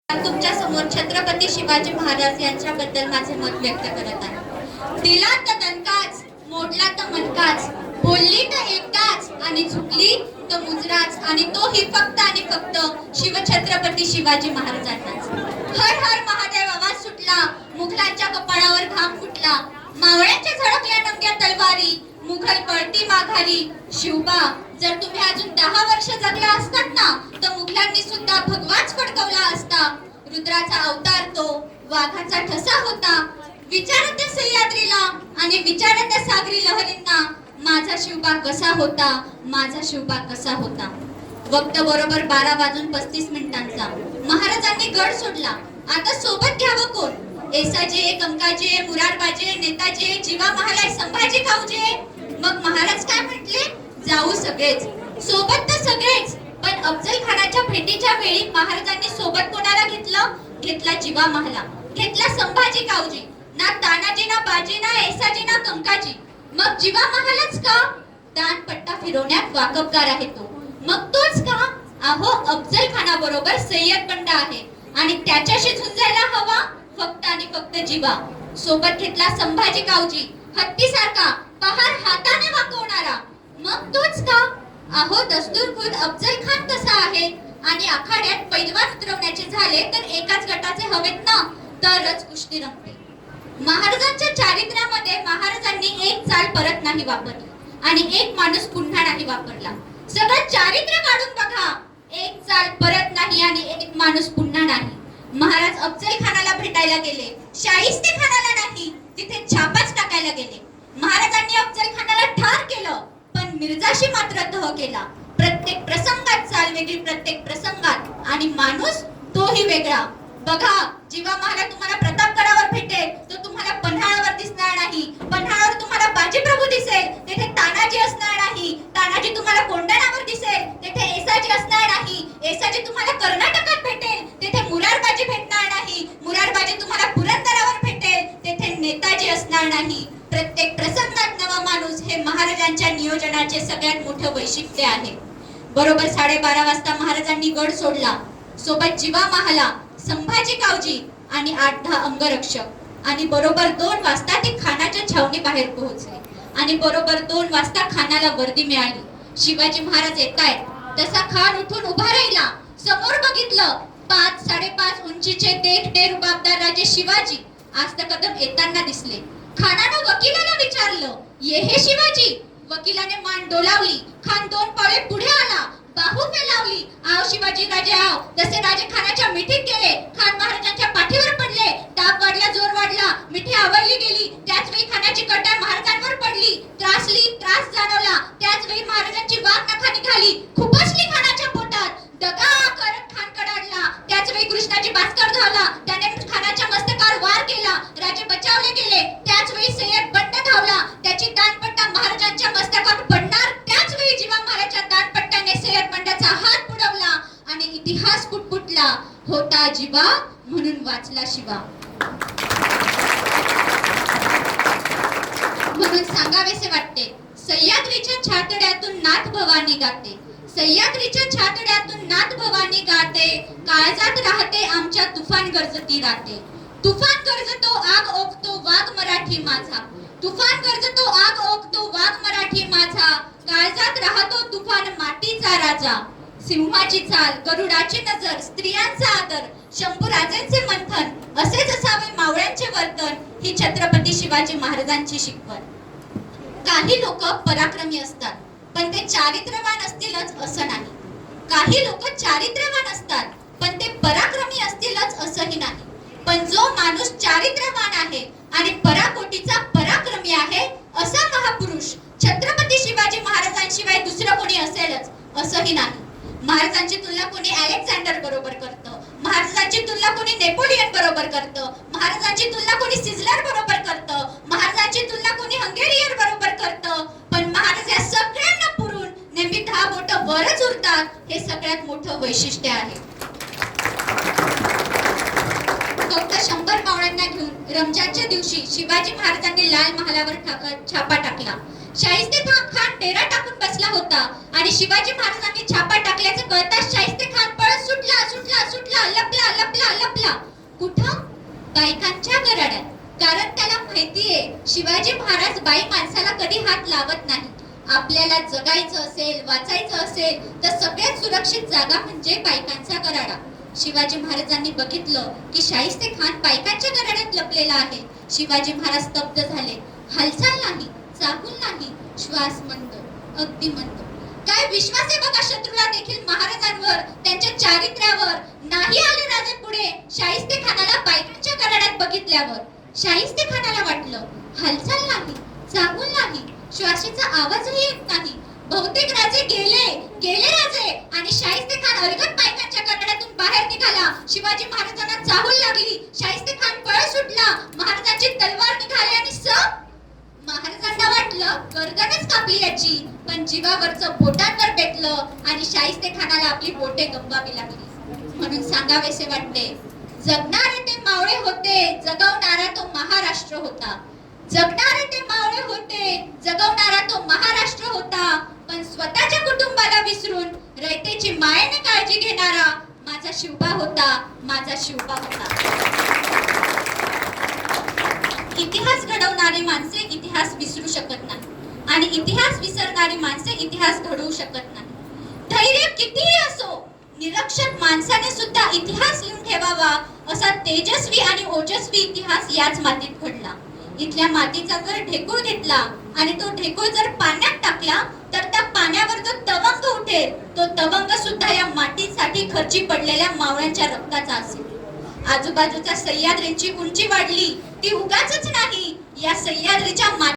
तुमच्या समोर छत्रपती शिवाजी महाराज यांच्याबद्दल माझे मत व्यक्त करत आहे. दिला तर दणकाच, मोडला तर मनकाच, बोलली तर एकदाच आणि झुकली तर मुजराच, आणि तोही फक्त आणि फक्त शिवछत्रपती शिवाजी महाराजांनाच. हर हर महादेव आवाज सुटला, मुघलांच्या कपाळावर घाम फुटला, मावळ्यांच्या झळकल्या नंग्या तलवारी, मुघल पळती माघारी. शिवबा, जर तुम्ही अजून 10 वर्ष जगला असतात ना, तर मुघलांनी सुद्धा भगवाच फडकवला असता. रुद्राचा अवतार तो, वाघाचा ठसा होता. विचारा त्या सह्याद्रीला आणि विचारा त्या सागरी लहरींना, माझा शिवबा कसा होता, माझा शिवबा कसा होता. वक्त बरोबर 12:35 महाराजांनी गड सोडला. आता सोबत घ्यावं कोण? येसाजे, कंकाजे, मुरारबाजे, नेताजे, जीवा महालाय, संभाजी खाऊजे. मग महाराज काय म्हटले? जाऊ सगळेच, सोबत तर सगळेच. पण अफजल खानाच्या भेटीच्या वेळी महाराजांनी सोबत कोणाला घेतलं? घेतला जीवा महाला, घेतला संभाजी कावजी. ना तानाजी, ना बाजी, ना येसाजी, ना कंकाजी. मग जीवा महालाच का? दानपट्टा फिरवण्यात वाकबगार आहे तो. मग तोच का? अहो, अफजल खानाबरोबर सय्यद बंड आहे आणि त्याच्याशी झुंजायला हवा फक्त आणि फक्त जीवा. सोबत घेतला संभाजी कावजी, हत्तीसारखा पहार हाताने वाकवणारा. मग तोच का? अहो, दस्तूर खुद अफजल खान कसा आहे आणि आखाड्यात पैलवान उतरवण्याचे झाले तर एकाच गटाचे हवेत ना, तरच कुस्ती रंगते. महाराजांच्या चारित्र्यामध्ये महाराजांनी एक चाल परत नाही वापरली आणि एक माणूस पुन्हा नाही वापरला. सगळं चारित्र्य काढून बघा, एक चाल परत नाही आणि एक माणूस पुन्हा नाही. महाराज अफजल खानाला भेटायला गेले, शाहिस्ते खानाला नाही, तिथे छापाच टाकायला गेले. महाराजांनी अफजल खानाला ठार केलं, पण मिर्जाशी मात्र तह केला. प्रत्येक प्रसंगात चाल वेगळी, प्रत्येक प्रसंगात, आणि माणूस तोही वेगळा. बघा, जीवा महाला तुम्हाला प्रतापगडावर भेटेल तो तुम्हाला पन्हाळावर दिसणार नाही. पन्हाळावर तुम्हाला बाजीप्रभू दिसेल, तेथे तानाजी असणार नाही. तानाजी तुम्हाला कोंढाण्यावर दिसेल, तेथे येसाजी असणार नाही. येसाजी तुम्हाला कर्नाटकात भेटेल, तेथे मुरारबाजी भेटणार नाही. मुरारबाजी तुम्हाला पुरंदरावर भेटेल, तेथे नेताजी असणार नाही. प्रत्येक प्रसंगात नवा माणूस हे महाराजांच्या नियोजनाचे सगळ्यात मोठं वैशिष्ट्य आहे. बरोबर 12:30 वाजता महाराजांनी गड सोडला. सोबत जीवा महाला, संभाजी कावजी आणि 8-10 अंगरक्षक. आणि बरोबर 2 वाजता ते खानाच्या छावणी बाहेर पोहोचले आणि बरोबर 2 वाजता खानाला वर्दी मिळाली. शिवाजी महाराज येतायत तसा खान उठून उभा राहिला. समोर बघितलं, 5-5.5 उंचीचे देखणे रुबाबदार राजे शिवाजी आस्त कदम येताना दिसले. खानानं वकिलाला विचारलं, ये हे शिवाजी? वकिलाने मान डोलावली. खान 2 पावले पुढे आला, बाहू फैलावली. आव शिवाजी राजे आव. जसे राजे खानाच्या मिठीत गेले, खान महाराजांच्या पाठीवर पडले. ताप वाढला, जोर वाढला, मिठी आवळली गेली. त्याच वेळी खानाची कटार महाराजांवर पडली. त्रास जाणवला. त्याच वेळी महाराजांची वाघ नखा निघाली, खुपसली खानाच्या पोटात. दगा करत खान कडाडला. त्याच वेळी कृष्णाची भास्कर धावला, त्याने खानाच्या मस्तकावर वार केला. राजे बचावले गेले. त्याच वेळी सय्यद बंड धावला, त्याची दानपट्टा महाराजांच्या मस्तकावर पडणार. त्याच वेळी जीवा महाराजच्या दानपट्ट्याने सय्यद बंडाचा हात बुडवला आणि इतिहास पुटपुटला. होता जीवा म्हणून वाचला शिवा. म्हणून सांगावेसे वाटते, सह्याद्रीच्या छातड्यातून नाथ भवानी गाते. सह्याद्रीच्या छातड्यातून नाथ भवानी गाते. काळजात राहते आमच्या तुफान गरजती राहते. तुफान गरजतो आग ओकतो वाघ मराठी माझा. तुफान गरजतो आग ओकतो वाघ मराठी माझा. काळजात राहतो तुफान मातीचा राजा. सिंहाची चाल, गरुडाची नजर, स्त्रियांचा आदर, शंभूराजांचे मंथन, असेच असावे मावळ्यांचे वर्तन, ही छत्रपती शिवाजी महाराजांची शिकवण. काही लोक पराक्रमी असतात, पण ते चारित्र्यवान असतीलच असं नाही. काही लोक चारित्र्यवान असतात, पण ते पराक्रमी असतीलच असंही नाही. पण जो माणूस चारित्र्यवान आहे आणि पराकोटीचा पराक्रमी आहे, असा महापुरुष छत्रपती शिवाजी महाराजांशिवाय दुसरं कोणी असेलच असंही नाही. महाराजांची तुलना कोणी अलेक्झांडर बरोबर करतं, महाराजांची तुलना कोणी नेपोलियन बरोबर करतं, महाराजांची तुलना कोणी सिझलर बरोबर करतं, महाराजांची तुलना कोणी हंगेरियन बरोबर करतं. पण महाराज या सगळ्यांना पुरून नेहमी 10 बोटं वरच उरतात, हे सगळ्यात मोठं वैशिष्ट्य आहे. फक्त 100 मावळ्यांना घेऊन रमजानच्या दिवशी शिवाजी महाराजांनी लाल महालावर छापा टाकला. शाहिस्ते खान डेरा टाकून बसला होता आणि शिवाजी महाराजांनी छापा टाकल्याचं कळताच शाहिस्ते खान पळत सुटला, लपला कुठं? बायकांच्या घराण्यात. कारण त्याला माहितीये शिवाजी महाराज बाई माणसाला कधी हात लावत नाही. आपल्याला जगायचं असेल, वाचायचं असेल तर सगळ्यात सुरक्षित जागा म्हणजे बायकांचा घराडा. शिवाजी महाराजांनी बघितलं की शाहिस्ते खान बायकांच्या घराण्यात लपलेला आहे. शिवाजी महाराज स्तब्ध झाले. हालचाल नाही, चाहूल नाही, श्वास मंद, अगदी मंद. काय विश्वास आहे बघा शत्रूला देखील महाराजांवर, त्यांच्या चारित्र्यावर. नाही आले राजे पुढे शाहिस्ते खानाला बायकांच्या घराण्यात बघितल्यावर. शाहिस्ते खानाला वाटलं हालचाल नाही, चाहूल नाही, श्वासाचा आवाजही येत नाही. बहुतेक राजे गेले राजे. आणि शाहिस्ते खान अलगद बायकांच्या घराण्यातून बाहेर निघाला. शिवाजी महाराजांना चाहूल लागली. शाहिस्ते खान पळ सुटला. महाराजांची तलवार निघाली आणि महाराजांना वाटलं गर्दनच कापली याची. पण जीवावरचं बोटांवर पेटलं आणि शाहिस्ते खानाला आपली बोटे गमवावी लागली. म्हणून सांगावेसे वाटते, जगणारे ते मावळे होते, जगवणारा तो महाराष्ट्र होता. जगणारे ते मावळे होते, जगवणारा तो महाराष्ट्र होता. पण स्वतःच्या कुटुंबाला विसरून रयतेची मायेने काळजी घेणारा माझा शिवबा होता, माझा शिवबा होता. इतिहास घडवणारी माणसे इतिहास विसरू शकत नाही आणि इतिहास विसरणारी माणसे इतिहास घडवू शकत नाही. धैर्य कितीही असो, निरक्षर माणसाने सुद्धा इतिहास लिहून ठेवावा. असा तेजस्वी आणि ओजस्वी इतिहास याच मातीत घडला. इथल्या मातीचा जर ढेकूळ घेतला आणि तो ढेकूळ जर पाण्यात टाकला तर त्या पाण्यावर जो तवंग उठेल तो तवंग सुद्धा या मातीसाठी खर्ची पडलेल्या मावळ्यांच्या रक्ताचा असेल. आजूबाजूच्या सह्याद्रीची उंची वाढली ती उगाचच नाही. या सह्याद्रीच्या